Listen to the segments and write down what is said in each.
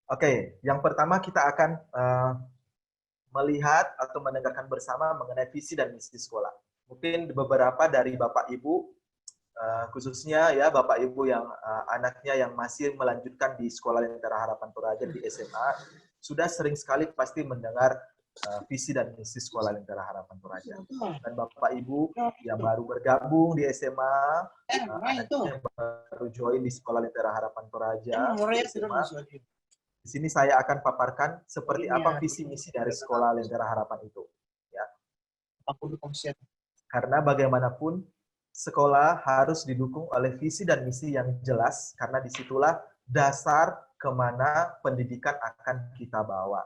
Oke, yang pertama kita akan melihat atau mendengarkan bersama mengenai visi dan misi sekolah. Mungkin beberapa dari Bapak Ibu, khususnya ya Bapak Ibu yang anaknya yang masih melanjutkan di Sekolah Lentera Harapan Toraja di SMA, sudah sering sekali pasti mendengar visi dan misi Sekolah Lentera Harapan Toraja. Dan Bapak Ibu yang baru bergabung di SMA, anaknya yang baru join di Sekolah Lentera Harapan Toraja di SMA, di sini saya akan paparkan seperti apa visi misi dari Sekolah Lentera Harapan itu. Ya. Karena bagaimanapun sekolah harus didukung oleh visi dan misi yang jelas, karena disitulah dasar kemana pendidikan akan kita bawa.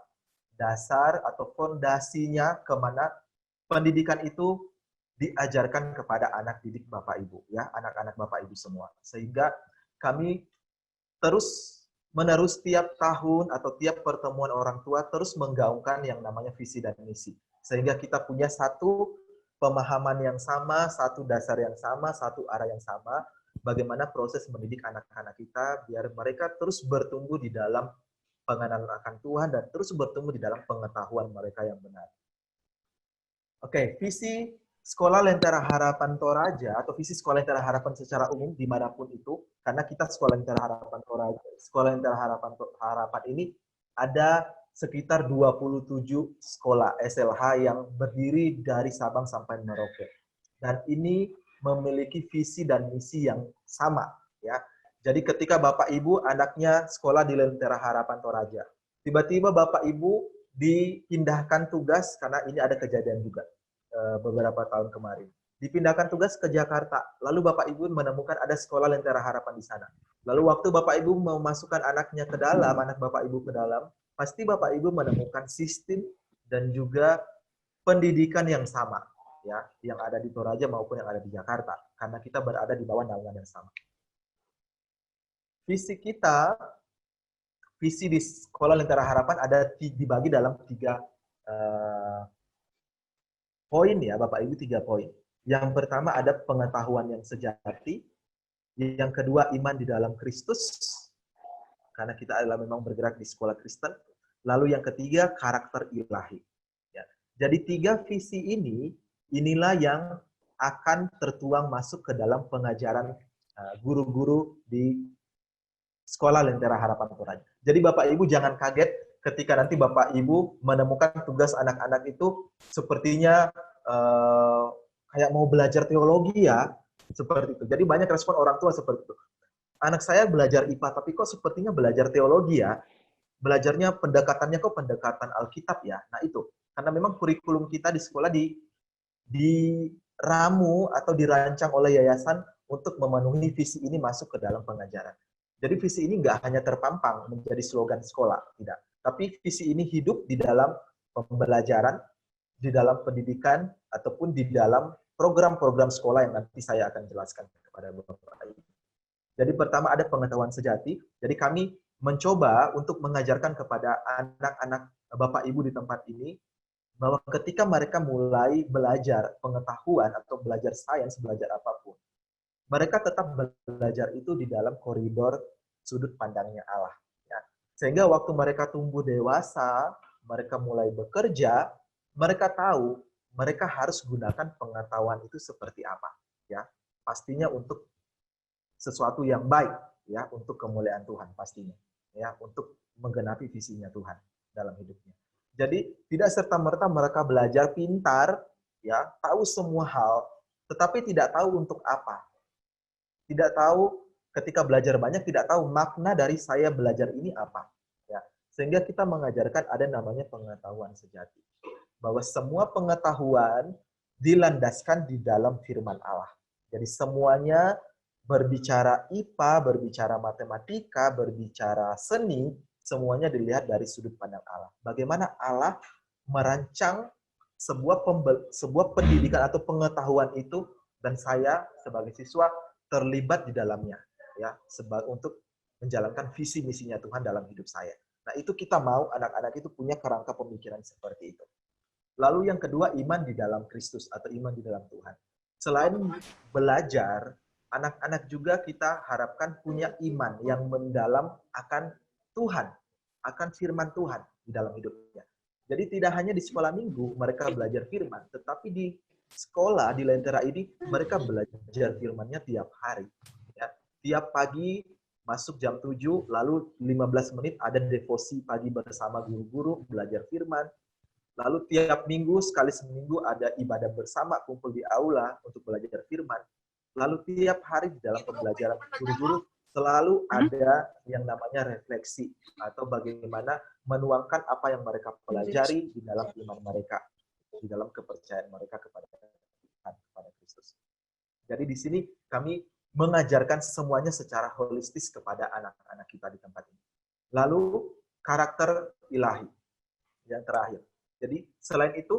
Dasar atau fondasinya kemana pendidikan itu diajarkan kepada anak didik Bapak Ibu, ya, anak-anak Bapak Ibu semua. Sehingga kami terus menerus tiap tahun atau tiap pertemuan orang tua terus menggaungkan yang namanya visi dan misi. Sehingga kita punya satu pemahaman yang sama, satu dasar yang sama, satu arah yang sama, bagaimana proses mendidik anak-anak kita biar mereka terus bertumbuh di dalam pengenalan akan Tuhan dan terus bertumbuh di dalam pengetahuan mereka yang benar. Oke, visi Sekolah Lentera Harapan Toraja atau visi Sekolah Lentera Harapan secara umum dimanapun itu, karena kita Sekolah Lentera Harapan Toraja, Sekolah Lentera Harapan ini ada sekitar 27 sekolah SLH yang berdiri dari Sabang sampai Merauke. Dan ini memiliki visi dan misi yang sama, ya. Jadi ketika Bapak Ibu anaknya sekolah di Lentera Harapan Toraja, tiba-tiba Bapak Ibu dipindahkan tugas karena ini ada kejadian juga beberapa tahun kemarin. Dipindahkan tugas ke Jakarta. Lalu Bapak Ibu menemukan ada sekolah Lentera Harapan di sana. Lalu waktu Bapak Ibu memasukkan anaknya ke dalam, anak Bapak Ibu ke dalam, pasti Bapak Ibu menemukan sistem dan juga pendidikan yang sama, ya, yang ada di Toraja maupun yang ada di Jakarta, karena kita berada di bawah naungan yang sama. Visi kita, visi di Sekolah Lentera Harapan ada dibagi dalam 3 poin, ya Bapak Ibu, 3 poin. Yang pertama ada pengetahuan yang sejati, yang kedua iman di dalam Kristus, karena kita adalah memang bergerak di sekolah Kristen, lalu yang ketiga karakter ilahi. Ya. Jadi 3 visi ini, inilah yang akan tertuang masuk ke dalam pengajaran guru-guru di Sekolah Lentera Harapan Toraja. Jadi Bapak Ibu jangan kaget ketika nanti Bapak Ibu menemukan tugas anak-anak itu sepertinya kayak mau belajar teologi, ya, seperti itu. Jadi banyak respon orang tua seperti itu. Anak saya belajar IPA, tapi kok sepertinya belajar teologi, ya. Belajarnya pendekatannya kok pendekatan Alkitab, ya. Nah itu, karena memang kurikulum kita di sekolah diramu atau dirancang oleh yayasan untuk memenuhi visi ini masuk ke dalam pengajaran. Jadi visi ini nggak hanya terpampang menjadi slogan sekolah, tidak. Tapi visi ini hidup di dalam pembelajaran, di dalam pendidikan, ataupun di dalam program-program sekolah yang nanti saya akan jelaskan kepada Bapak Ibu. Jadi pertama ada pengetahuan sejati. Jadi kami mencoba untuk mengajarkan kepada anak-anak Bapak Ibu di tempat ini bahwa ketika mereka mulai belajar pengetahuan atau belajar sains, belajar apapun, mereka tetap belajar itu di dalam koridor sudut pandangnya Allah. Ya. Sehingga waktu mereka tumbuh dewasa, mereka mulai bekerja, mereka tahu mereka harus gunakan pengetahuan itu seperti apa. Ya, pastinya untuk sesuatu yang baik, ya, untuk kemuliaan Tuhan pastinya, ya, untuk menggenapi visinya Tuhan dalam hidupnya. Jadi tidak serta-merta mereka belajar pintar, ya, tahu semua hal, tetapi tidak tahu untuk apa. Tidak tahu ketika belajar banyak, tidak tahu makna dari saya belajar ini apa. Ya. Sehingga kita mengajarkan ada namanya pengetahuan sejati. Bahwa semua pengetahuan dilandaskan di dalam firman Allah. Jadi semuanya berbicara IPA, berbicara matematika, berbicara seni, semuanya dilihat dari sudut pandang Allah. Bagaimana Allah merancang sebuah pendidikan atau pengetahuan itu, dan saya sebagai siswa terlibat di dalamnya, ya, untuk menjalankan visi misinya Tuhan dalam hidup saya. Nah, itu kita mau anak-anak itu punya kerangka pemikiran seperti itu. Lalu yang kedua, iman di dalam Kristus atau iman di dalam Tuhan. Selain belajar, anak-anak juga kita harapkan punya iman yang mendalam akan Tuhan. akan firman Tuhan di dalam hidupnya. Jadi tidak hanya di sekolah minggu mereka belajar firman, tetapi di sekolah di Lentera ini mereka belajar firman-Nya tiap hari. Ya. Tiap pagi masuk jam 7, lalu 15 menit ada devosi pagi bersama guru-guru belajar firman. Lalu tiap minggu, sekali seminggu ada ibadah bersama kumpul di aula untuk belajar firman. Lalu tiap hari di dalam pembelajaran guru-guru selalu ada yang namanya refleksi atau bagaimana menuangkan apa yang mereka pelajari di dalam iman mereka, di dalam kepercayaan mereka kepada Tuhan, kepada Kristus. Jadi di sini kami mengajarkan semuanya secara holistis kepada anak-anak kita di tempat ini. Lalu karakter ilahi yang terakhir. Jadi selain itu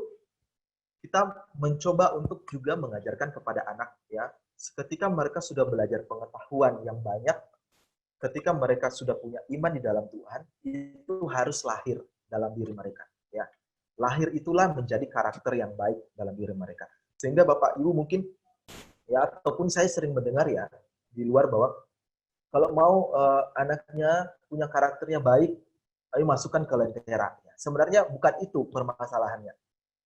kita mencoba untuk juga mengajarkan kepada anak ya, ketika mereka sudah belajar pengetahuan yang banyak, ketika mereka sudah punya iman di dalam Tuhan, itu harus lahir dalam diri mereka ya. Lahir itulah menjadi karakter yang baik dalam diri mereka. Sehingga Bapak Ibu mungkin ya, ataupun saya sering mendengar ya di luar bahwa kalau mau anaknya punya karakternya baik, ayo masukkan ke Lentera. Sebenarnya bukan itu permasalahannya.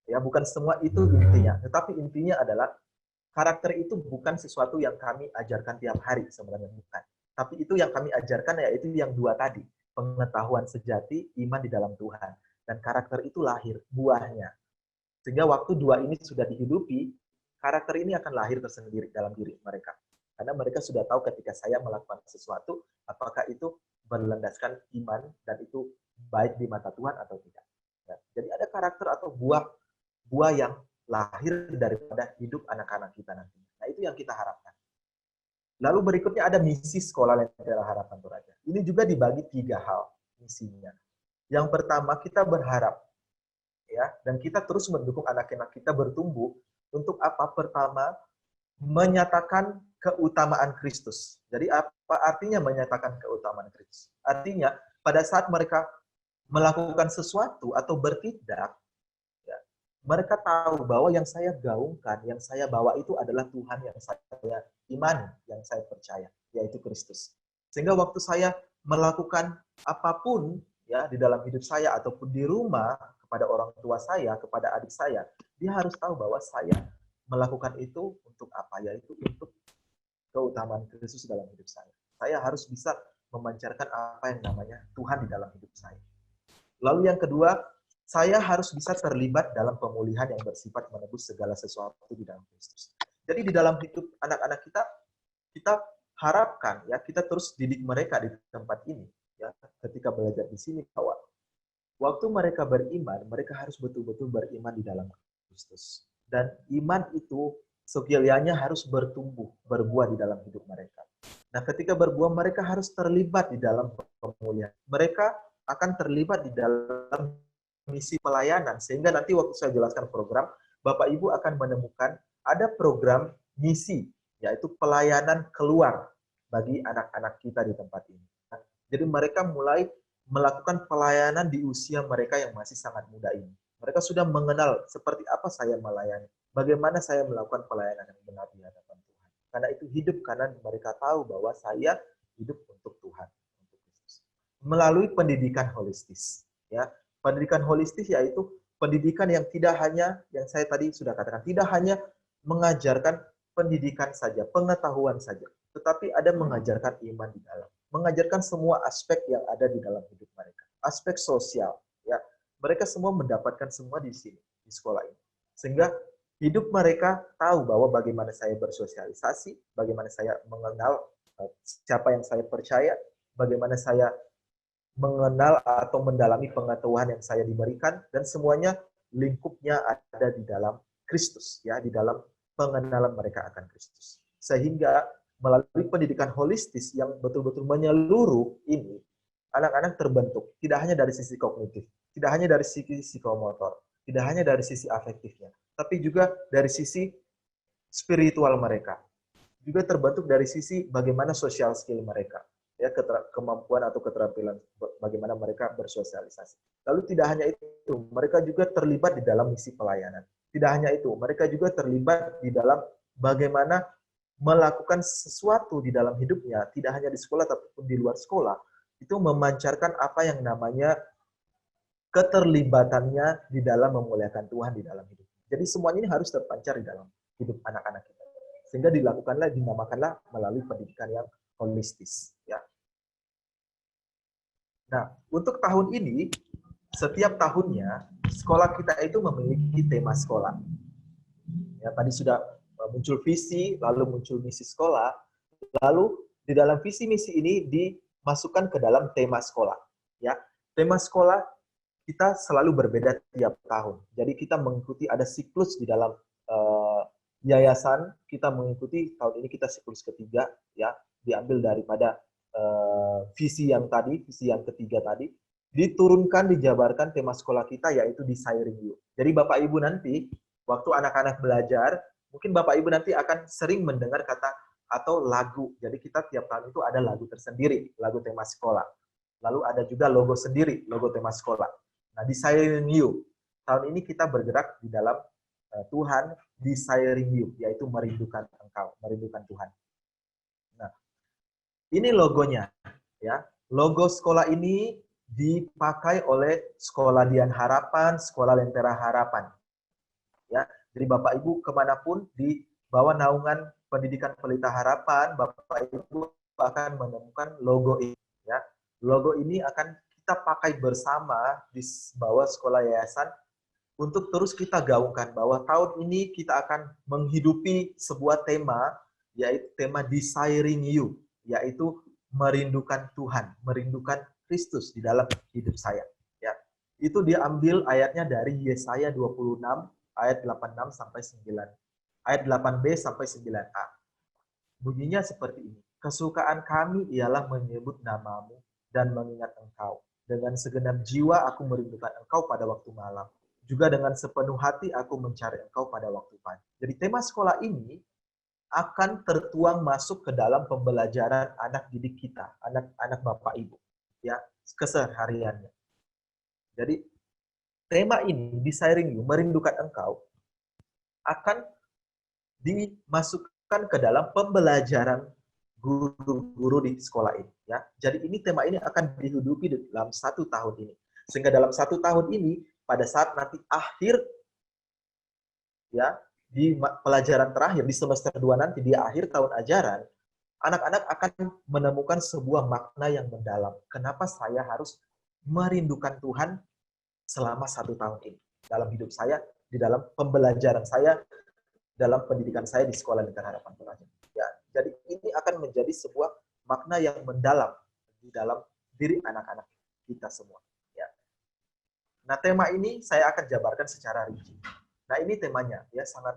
Ya, bukan semua itu intinya. Tetapi intinya adalah karakter itu bukan sesuatu yang kami ajarkan tiap hari, sebenarnya bukan. Tapi itu yang kami ajarkan yaitu yang dua tadi, pengetahuan sejati, iman di dalam Tuhan. Dan karakter itu lahir, buahnya. Sehingga waktu dua ini sudah dihidupi, karakter ini akan lahir tersendiri dalam diri mereka. Karena mereka sudah tahu ketika saya melakukan sesuatu, apakah itu berlandaskan iman dan itu baik di mata Tuhan atau tidak. Ya, jadi ada karakter atau buah yang lahir daripada hidup anak-anak kita nanti. Nah, itu yang kita harapkan. Lalu berikutnya ada misi sekolah Lentera Harapan Toraja. Ini juga dibagi 3 hal misinya. Yang pertama, kita berharap ya, dan kita terus mendukung anak-anak kita bertumbuh untuk apa? Pertama, menyatakan keutamaan Kristus. Jadi apa artinya menyatakan keutamaan Kristus? Artinya pada saat mereka melakukan sesuatu atau bertindak, ya, mereka tahu bahwa yang saya gaungkan, yang saya bawa itu adalah Tuhan yang saya imani, yang saya percaya, yaitu Kristus. Sehingga waktu saya melakukan apapun ya di dalam hidup saya ataupun di rumah kepada orang tua saya, kepada adik saya, dia harus tahu bahwa saya melakukan itu untuk apa? Yaitu untuk keutamaan Kristus dalam hidup saya. Saya harus bisa memancarkan apa yang namanya Tuhan di dalam hidup saya. Lalu yang kedua, saya harus bisa terlibat dalam pemulihan yang bersifat menebus segala sesuatu di dalam Kristus. Jadi di dalam hidup anak-anak kita, kita harapkan ya kita terus didik mereka di tempat ini ya, ketika belajar di sini bahwa waktu mereka beriman, mereka harus betul-betul beriman di dalam Kristus. Dan iman itu sekiranya harus bertumbuh, berbuah di dalam hidup mereka. Nah, ketika berbuah, mereka harus terlibat di dalam pemulihan. Mereka akan terlibat di dalam misi pelayanan. Sehingga nanti waktu saya jelaskan program, Bapak Ibu akan menemukan ada program misi, yaitu pelayanan keluar bagi anak-anak kita di tempat ini. Jadi mereka mulai melakukan pelayanan di usia mereka yang masih sangat muda ini. Mereka sudah mengenal seperti apa saya melayani, bagaimana saya melakukan pelayanan yang benar di hadapan Tuhan. Karena itu hidup karena mereka tahu bahwa saya hidup untuk Tuhan, untuk Kristus. Melalui pendidikan holistis, ya. Pendidikan holistis yaitu pendidikan yang tidak hanya yang saya tadi sudah katakan, tidak hanya mengajarkan pendidikan saja, pengetahuan saja, tetapi ada mengajarkan iman di dalam, mengajarkan semua aspek yang ada di dalam hidup mereka, aspek sosial, ya. Mereka semua mendapatkan semua di sini, di sekolah ini. Sehingga hidup mereka tahu bahwa bagaimana saya bersosialisasi, bagaimana saya mengenal siapa yang saya percaya, bagaimana saya mengenal atau mendalami pengetahuan yang saya diberikan, dan semuanya lingkupnya ada di dalam Kristus, ya, di dalam pengenalan mereka akan Kristus. Sehingga melalui pendidikan holistis yang betul-betul menyeluruh ini, anak-anak terbentuk, tidak hanya dari sisi kognitif, tidak hanya dari sisi psikomotor, tidak hanya dari sisi afektifnya, tapi juga dari sisi spiritual mereka. Juga terbentuk dari sisi bagaimana social skill mereka, ya, kemampuan atau keterampilan bagaimana mereka bersosialisasi. Lalu tidak hanya itu, mereka juga terlibat di dalam misi pelayanan. Tidak hanya itu, mereka juga terlibat di dalam bagaimana melakukan sesuatu di dalam hidupnya, tidak hanya di sekolah, tapi pun di luar sekolah, itu memancarkan apa yang namanya keterlibatannya di dalam memuliakan Tuhan di dalam hidup. Jadi semuanya ini harus terpancar di dalam hidup anak-anak kita. Sehingga dilakukanlah, dinamakanlah melalui pendidikan yang holistis. Ya. Nah, untuk tahun ini, setiap tahunnya, sekolah kita itu memiliki tema sekolah. Ya, tadi sudah muncul visi, lalu muncul misi sekolah, lalu di dalam visi misi ini dimasukkan ke dalam tema sekolah. Ya, tema sekolah kita selalu berbeda tiap tahun. Jadi kita mengikuti ada siklus di dalam yayasan. Kita mengikuti tahun ini kita siklus ketiga, ya, diambil daripada visi yang tadi, visi yang ketiga tadi, diturunkan, dijabarkan tema sekolah kita yaitu Desiring You. Jadi Bapak Ibu nanti waktu anak-anak belajar, mungkin Bapak Ibu nanti akan sering mendengar kata atau lagu. Jadi kita tiap tahun itu ada lagu tersendiri, lagu tema sekolah. Lalu ada juga logo sendiri, logo tema sekolah. Nah, Desiring You. Tahun ini kita bergerak di dalam Tuhan, Desiring You, yaitu merindukan Engkau, merindukan Tuhan. Nah, ini logonya, ya. Logo sekolah ini dipakai oleh Sekolah Dian Harapan, Sekolah Lentera Harapan. Ya, jadi Bapak Ibu kemanapun di bawah naungan Pendidikan Pelita Harapan, Bapak Ibu akan menemukan logo ini. Ya, logo ini akan kita pakai bersama di bawah sekolah yayasan untuk terus kita gaungkan bahwa tahun ini kita akan menghidupi sebuah tema, yaitu tema Desiring You, yaitu merindukan Tuhan, merindukan Kristus di dalam hidup saya. Ya, itu diambil ayatnya dari Yesaya 26 ayat 86 sampai 9. Ayat 8b sampai 9a. Bunyinya seperti ini. Kesukaan kami ialah menyebut namamu dan mengingat Engkau. Dengan segenap jiwa aku merindukan Engkau pada waktu malam. Juga dengan sepenuh hati aku mencari Engkau pada waktu pagi. Jadi tema sekolah ini akan tertuang masuk ke dalam pembelajaran anak didik kita, anak-anak Bapak Ibu, ya, kesehariannya. Jadi tema ini, Desiring You, merindukan Engkau, akan dimasukkan ke dalam pembelajaran guru-guru di sekolah ini. Ya, jadi ini tema ini akan dihidupi dalam 1 tahun ini. Sehingga dalam 1 tahun ini, pada saat nanti akhir, ya, di pelajaran terakhir di semester 2 nanti di akhir tahun ajaran, anak-anak akan menemukan sebuah makna yang mendalam. Kenapa saya harus merindukan Tuhan selama 1 tahun ini dalam hidup saya, di dalam pembelajaran saya, dalam pendidikan saya di Sekolah Lentera Harapan Pelajar. Ya, jadi ini akan menjadi sebuah makna yang mendalam di dalam diri anak-anak kita semua. Ya. Nah, tema ini saya akan jabarkan secara rinci. Nah, ini temanya, ya, sangat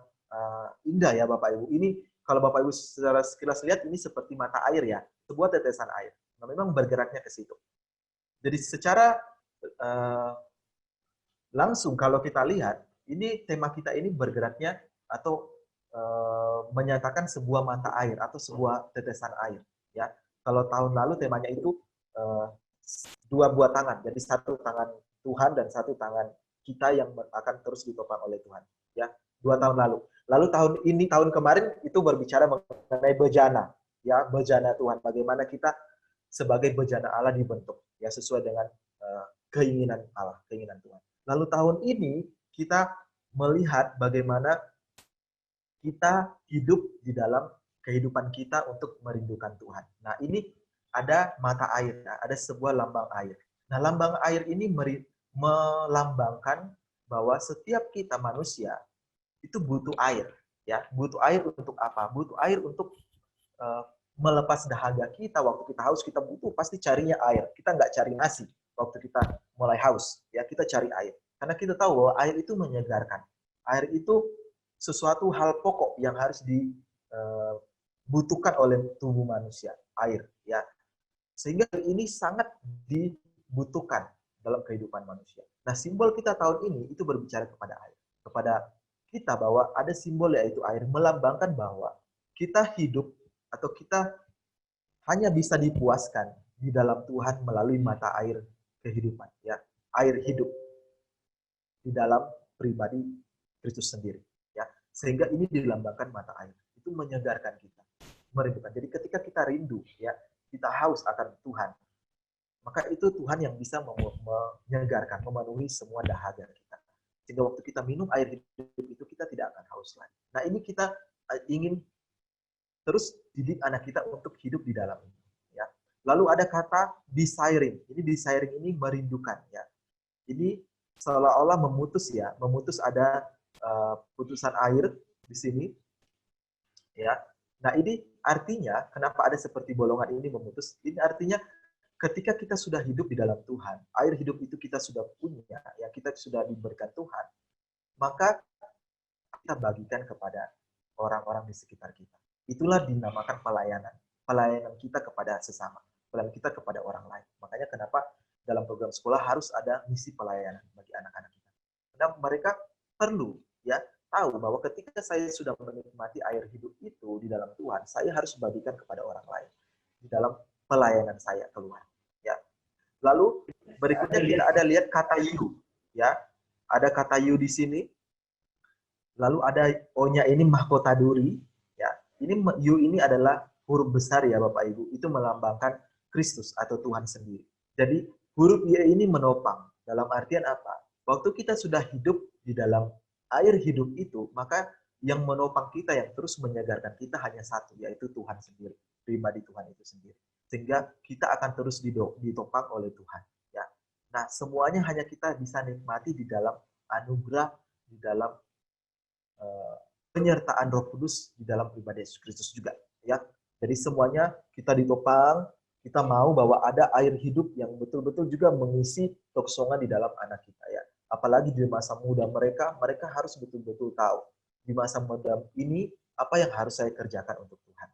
indah ya Bapak Ibu. Ini kalau Bapak Ibu secara sekilas lihat ini seperti mata air ya, sebuah tetesan air. Nah, memang bergeraknya ke situ. Jadi secara langsung kalau kita lihat, ini tema kita ini bergeraknya atau menyatakan sebuah mata air atau sebuah tetesan air. Ya, kalau tahun lalu temanya itu 2 buah tangan, jadi 1 tangan Tuhan dan 1 tangan kita yang akan terus ditopang oleh Tuhan. Ya, 2 tahun lalu. Lalu tahun ini, tahun kemarin itu berbicara mengenai bejana, ya, bejana Tuhan. Bagaimana kita sebagai bejana Allah dibentuk, ya, sesuai dengan keinginan Allah, keinginan Tuhan. Lalu tahun ini kita melihat bagaimana kita hidup di dalam kehidupan kita untuk merindukan Tuhan. Nah, ini ada mata air, ada sebuah lambang air. Nah, lambang air ini melambangkan bahwa setiap kita manusia itu butuh air, ya. Butuh air untuk apa? Butuh air untuk melepas dahaga kita. Waktu kita haus, kita butuh pasti carinya air. Kita nggak cari nasi waktu kita mulai haus, ya, kita cari air. Karena kita tahu bahwa air itu menyegarkan. Air itu sesuatu hal pokok yang harus dibutuhkan oleh tubuh manusia, air, ya. Sehingga ini sangat dibutuhkan dalam kehidupan manusia. Nah, simbol kita tahun ini itu berbicara kepada air, kepada kita bahwa ada simbol yaitu air, melambangkan bahwa kita hidup atau kita hanya bisa dipuaskan di dalam Tuhan melalui mata air kehidupan, ya, air hidup di dalam pribadi Kristus sendiri, ya. Sehingga ini dilambangkan mata air. Itu menyegarkan kita, merindukan. Jadi ketika kita rindu, ya, kita haus akan Tuhan, Maka itu Tuhan yang bisa menyegarkan, memenuhi semua dahaga kita. Sehingga waktu kita minum air hidup itu kita tidak akan haus lagi. Nah ini kita ingin terus didik anak kita untuk hidup di dalam ini. Ya. Lalu ada kata desiring. Ini desiring ini merindukan. Ya. Ini seolah-olah memutus ya, memutus ada putusan air di sini. Ya. Nah ini artinya kenapa ada seperti bolongan ini memutus? Ini artinya ketika kita sudah hidup di dalam Tuhan, air hidup itu kita sudah punya, ya kita sudah diberikan Tuhan, maka kita bagikan kepada orang-orang di sekitar kita. Itulah dinamakan pelayanan. Pelayanan kita kepada sesama. Pelayanan kita kepada orang lain. Makanya kenapa dalam program sekolah harus ada misi pelayanan bagi anak-anak kita. Karena mereka perlu ya tahu bahwa ketika saya sudah menikmati air hidup itu di dalam Tuhan, saya harus bagikan kepada orang lain di dalam pelayanan saya keluar. Ya. Lalu berikutnya kita ada lihat kata you, ya. Ada kata you di sini. Lalu ada O-nya ini mahkota duri, ya. Ini U ini adalah huruf besar ya Bapak Ibu, itu melambangkan Kristus atau Tuhan sendiri. Jadi huruf Y ini menopang. Dalam artian apa? Waktu kita sudah hidup di dalam air hidup itu, maka yang menopang kita, yang terus menyegarkan kita hanya satu, yaitu Tuhan sendiri, pribadi Tuhan itu sendiri. Sehingga kita akan terus ditopang oleh Tuhan. Ya. Nah, semuanya hanya kita bisa nikmati di dalam anugerah, di dalam penyertaan Roh Kudus di dalam pribadi Yesus Kristus juga, ya. Jadi semuanya kita ditopang, kita mau bahwa ada air hidup yang betul-betul juga mengisi kekosongan di dalam anak kita, ya. Apalagi di masa muda mereka, mereka harus betul-betul tahu di masa muda ini apa yang harus saya kerjakan untuk Tuhan.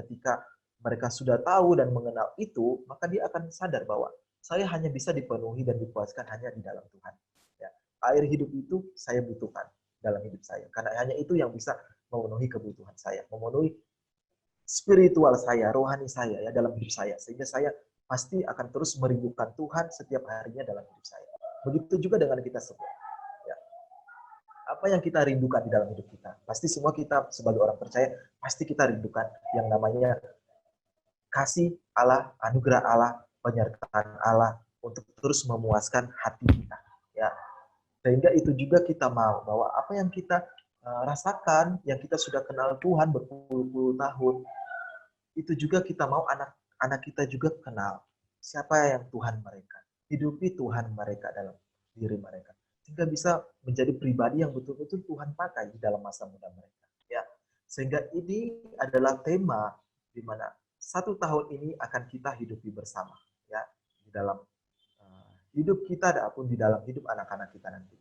Ketika mereka sudah tahu dan mengenal itu, maka dia akan sadar bahwa saya hanya bisa dipenuhi dan dipuaskan hanya di dalam Tuhan. Ya. Air hidup itu saya butuhkan dalam hidup saya. Karena hanya itu yang bisa memenuhi kebutuhan saya, memenuhi spiritual saya, rohani saya ya dalam hidup saya. Sehingga saya pasti akan terus merindukan Tuhan setiap harinya dalam hidup saya. Begitu juga dengan kita semua. Ya. Apa yang kita rindukan di dalam hidup kita? Pasti semua kita sebagai orang percaya, pasti kita rindukan yang namanya kasih Allah, anugerah Allah, penyertaan Allah untuk terus memuaskan hati kita. Ya, sehingga itu juga kita mau bahwa apa yang kita rasakan, yang kita sudah kenal Tuhan berpuluh-puluh tahun, itu juga kita mau anak-anak kita juga kenal siapa yang Tuhan mereka, hidupi Tuhan mereka dalam diri mereka, sehingga bisa menjadi pribadi yang betul-betul Tuhan pakai di dalam masa muda mereka. Ya, sehingga ini adalah tema di mana 1 tahun ini akan kita hidupi bersama, ya, di dalam hidup kita ataupun di dalam hidup anak-anak kita nanti.